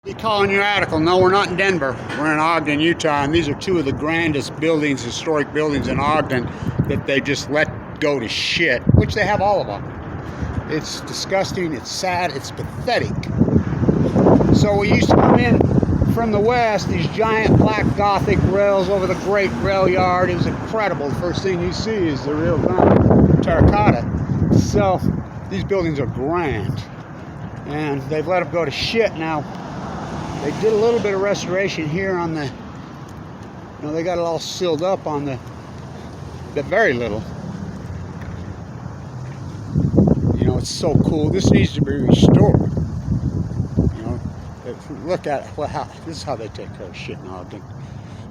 You calling your article? No, we're not in Denver. We're in Ogden, Utah, and these are two of the grandest buildings, historic buildings in Ogden that they just let go to shit, which they have all of them. It's disgusting, it's sad, it's pathetic. So we used to come in from the west, these giant black Gothic rails over the great rail yard. It was incredible. The first thing you see is the real terracotta. So these buildings are grand, and they've let them go to shit now. They did a little bit of restoration here on the, they got it all sealed up on the very little. It's so cool. This needs to be restored. Look at it. This is how they take care of shit in Ogden.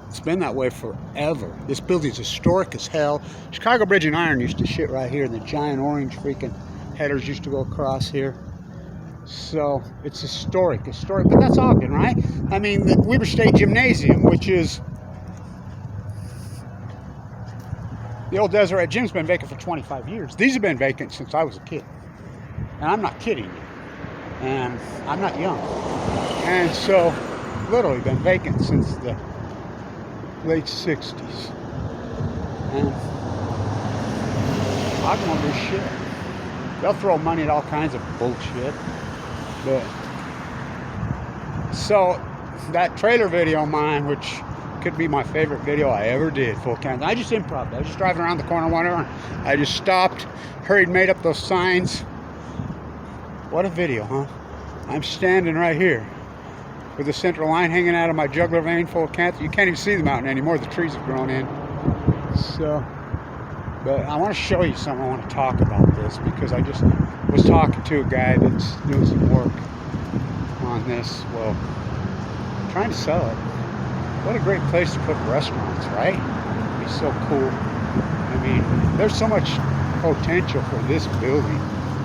It's been that way forever. This building's historic as hell. Chicago Bridge and Iron used to shit right here, and the giant orange freaking headers used to go across here. So it's historic, but that's Ogden, right? I mean, the Weber State Gymnasium, which is the old Deseret Gym's been vacant for 25 years. These have been vacant since I was a kid. And I'm not kidding you. And I'm not young. And so, literally been vacant since the late 60s. And Ogden won't do shit. They'll throw money at all kinds of bullshit. But so that trailer video of mine, which could be my favorite video I ever did, full count. I just improv. I was just driving around the corner, whatever. I just stopped, hurried, made up those signs. What a video, huh? I'm standing right here with the central line hanging out of my jugular vein, full of cancer. You can't even see the mountain anymore. The trees have grown in. So, but I want to show you something. I want to talk about this because I just was talking to a guy that's doing some work on this. Well, trying to sell it. What a great place to put restaurants, right? It'd be so cool. I mean, there's so much potential for this building.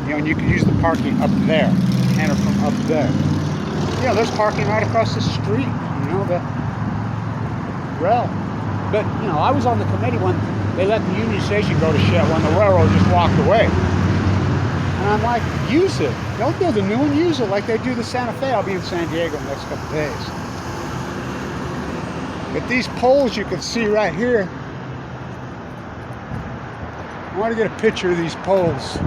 And you could use the parking up there, enter from up there. There's parking right across the street, the rail. But, I was on the committee when they let the Union Station go to shit when the railroad just walked away. And I'm like, use it. Don't build a new one, use it like they do the Santa Fe. I'll be in San Diego in the next couple of days. But these poles you can see right here, I want to get a picture of these poles.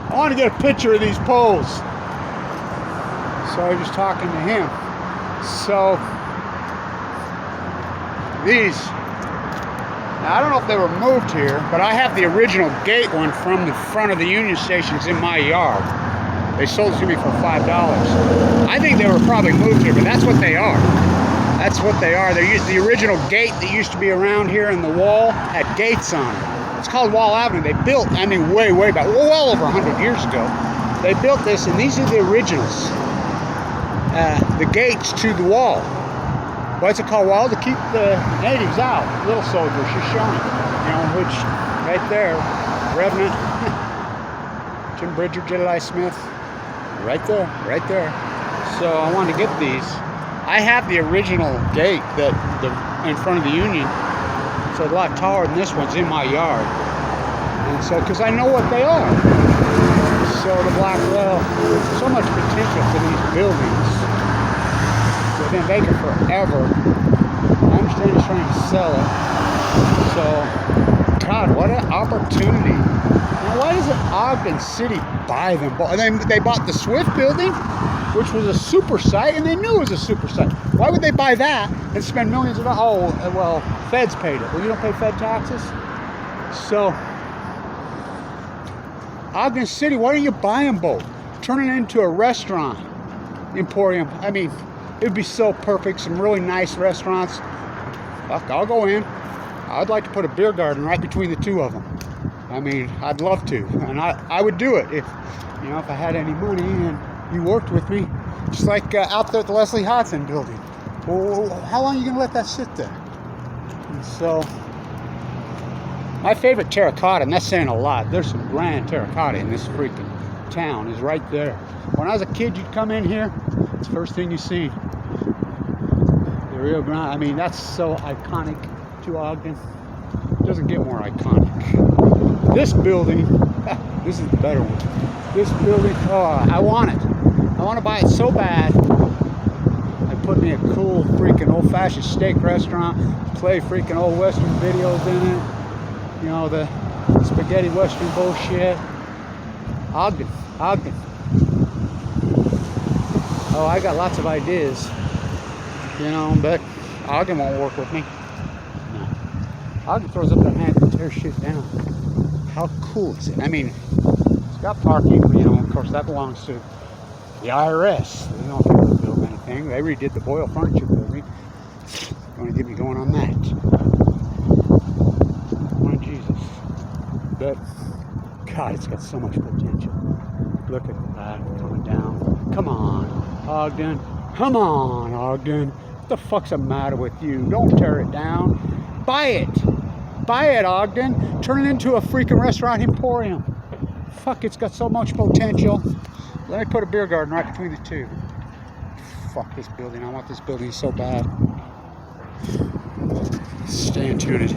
I want to get a picture of these poles. So I was just talking to him. So these, now I don't know if they were moved here, but I have the original gate one from the front of the Union Stations in my yard. They sold it to me for $5. I think they were probably moved here, but that's what they are. That's what they are. They used the original gate that used to be around here in the wall, had gates on it. It's called Wall Avenue. They built, way back, well over 100 years ago. They built this, and these are the originals. The gates to the wall. What's it called? Wall? To keep the natives out. Little soldiers, Shoshone. Which, right there, Revenant, Jim Bridger, Jedediah Smith. Right there. So I wanted to get these. I have the original gate that in front of the Union. It's a lot taller than this one's in my yard. And so, because I know what they are. So the black rail, so much potential for these buildings. They've been vacant forever. I understand he's trying to sell it. So, God, what an opportunity. Now, why doesn't Ogden City buy them? They bought the Swift building, which was a super site, and they knew it was a super site. Why would they buy that and spend millions of dollars? Oh, well, feds paid it. Well, you don't pay Fed taxes? So, Ogden City, why don't you buy them both? Turn it into a restaurant emporium. I mean, it would be so perfect. Some really nice restaurants. Fuck, I'll go in. I'd like to put a beer garden right between the two of them. I mean, I'd love to. And I would do it if I had any money and you worked with me. Just like out there at the Leslie Hodson building. Well, how long are you going to let that sit there? And so, my favorite terracotta, and that's saying a lot. There's some grand terracotta in this freaking town, is right there. When I was a kid, you'd come in here, it's the first thing you see. The Rio Grande. I mean, that's so iconic to Ogden. It doesn't get more iconic. This building This is the better one. This building, oh, I want it. I want to buy it so bad. I put me a cool freaking old-fashioned steak restaurant, play freaking old Western videos in it. You know, the spaghetti Western bullshit. Ogden. Oh, I got lots of ideas. You know, but Ogden won't work with me. No. Ogden throws up their hand and tears shit down. How cool is it? I mean, it's got parking, but you know, of course, that belongs to the IRS. They don't have to build anything. They redid the Boyle Furniture Building. Going to get me going on that. Oh, Jesus. But, God, it's got so much potential. Look at that coming down. Come on, Ogden. Come on, Ogden. What the fuck's the matter with you? Don't tear it down. Buy it. Buy it, Ogden. Turn it into a freaking restaurant emporium. Fuck, it's got so much potential. Let me put a beer garden right between the two. Fuck this building. I want this building so bad. Stay tuned.